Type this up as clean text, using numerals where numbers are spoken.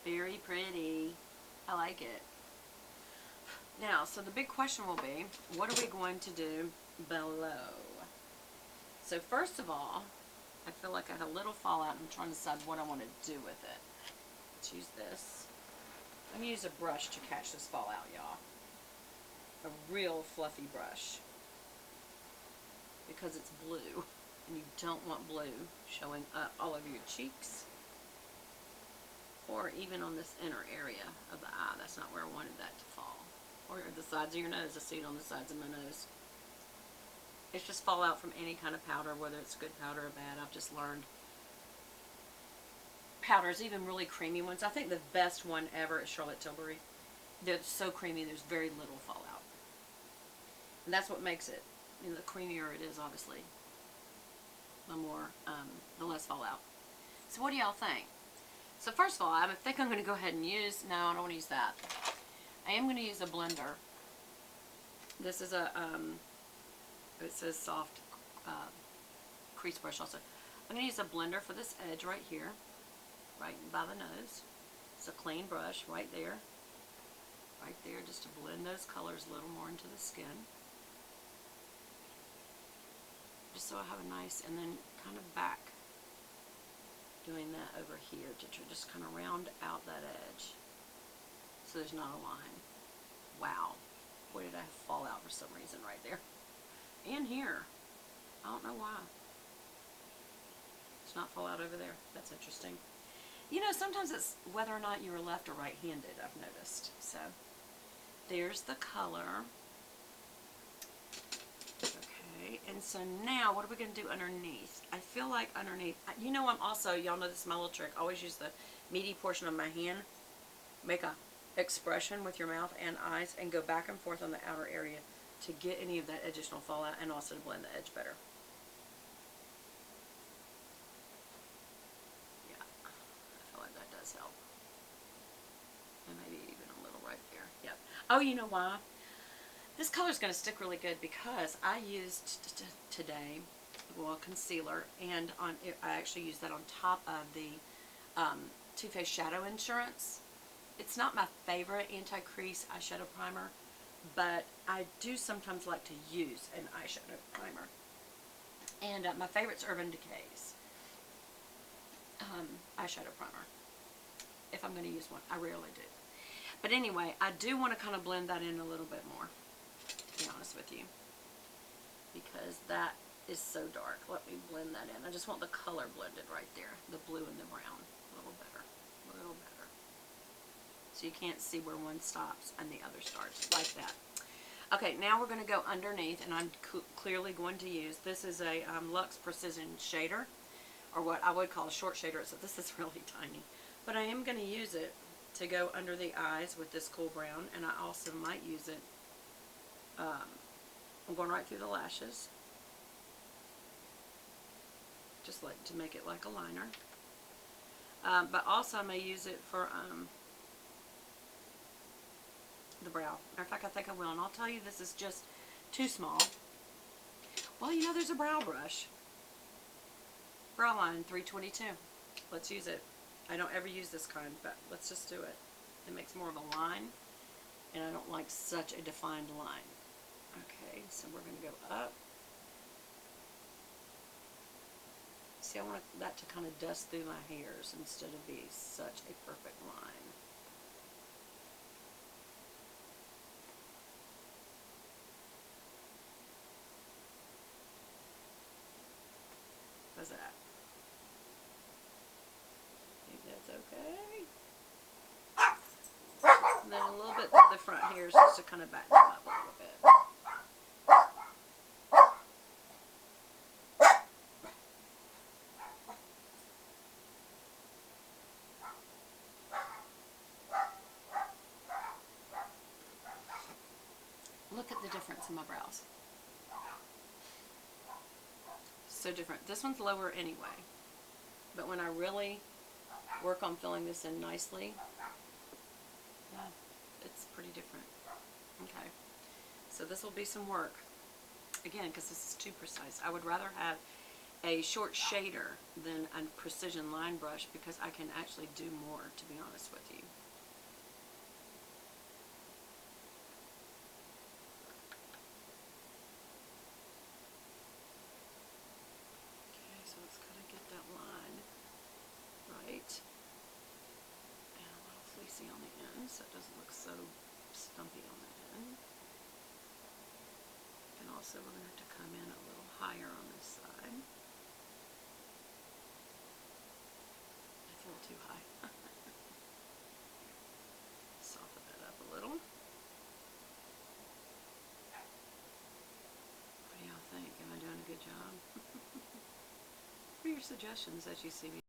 Very pretty. I like it. Now, so the big question will be, what are we going to do below? So first of all, I feel like I have a little fallout. I'm trying to decide what I want to do with it. Let's use this. I'm going to use a brush to catch this fallout, y'all. A real fluffy brush. Because it's blue. And you don't want blue showing up all over your cheeks. Or even on this inner area of the eye. That's not where I wanted that to fall. Or the sides of your nose. I see it on the sides of my nose. It's just fallout from any kind of powder, whether it's good powder or bad. I've just learned powders, even really creamy ones. I think the best one ever is Charlotte Tilbury. They're so creamy, there's very little fallout. And that's what makes it. You know, the creamier it is, obviously, the less fallout. So what do y'all think? So first of all, I think I'm going to go ahead and use, no, I don't want to use that. I am going to use a blender. This is a, it says soft crease brush also. I'm going to use a blender for this edge right here, right by the nose. It's a clean brush right there, just to blend those colors a little more into the skin. Just so I have a nice, and then kind of back, doing that over here to just kind of round out that edge. So there's not a line. Wow. Boy, did I fall out for some reason right there. And here. I don't know why. It's not fall out over there. That's interesting. You know, sometimes it's whether or not you are left or right-handed, I've noticed. So, there's the color. Okay, and so now, what are we going to do underneath? I feel like underneath, you know, I'm also, y'all know this is my little trick, always use the meaty portion of my hand, make a expression with your mouth and eyes, and go back and forth on the outer area to get any of that additional fallout and also to blend the edge better. Yeah, I feel like that does help. And maybe even a little right there. Yep. Oh, you know why? This color is going to stick really good because I used today, well, concealer, and I actually used that on top of the Too Faced Shadow Insurance. It's not my favorite anti-crease eyeshadow primer, but I do sometimes like to use an eyeshadow primer. And my favorite's Urban Decay's eyeshadow primer. If I'm going to use one, I rarely do. But anyway, I do want to kind of blend that in a little bit more, to be honest with you, because that is so dark. Let me blend that in. I just want the color blended right there, the blue and the brown, a little better, a little better. So you can't see where one stops and the other starts, like that. Okay, now we're going to go underneath, and I'm clearly going to use, this is a Luxe Precision Shader, or what I would call a short shader, so this is really tiny. But I am going to use it to go under the eyes with this cool brown, and I also might use it, I'm going right through the lashes, just like to make it like a liner. But also I may use it for the brow. Matter of fact, I think I will, and I'll tell you this is just too small. Well, you know, there's a brow brush. Brow line 322. Let's use it. I don't ever use this kind, but let's just do it. It makes more of a line, and I don't like such a defined line. Okay, so we're going to go up. See, I want that to kind of dust through my hairs instead of be such a perfect line. How's that? Think that's okay? And then a little bit of the front hairs just to kind of back them up a little bit. Look at the difference in my brows. So different. This one's lower anyway, but when I really work on filling this in nicely, yeah, it's pretty different. Okay, so this will be some work again because this is too precise. I would rather have a short shader than a precision line brush because I can actually do more, to be honest with you. Okay, so let's kind of get that line right. And a little fleecy on the end so it doesn't look so stumpy on the end. And also we're going to have to come in a little higher on this side. It's a little too high. Soften that up a little. What do y'all think? Am I doing a good job? What are your suggestions as you see me?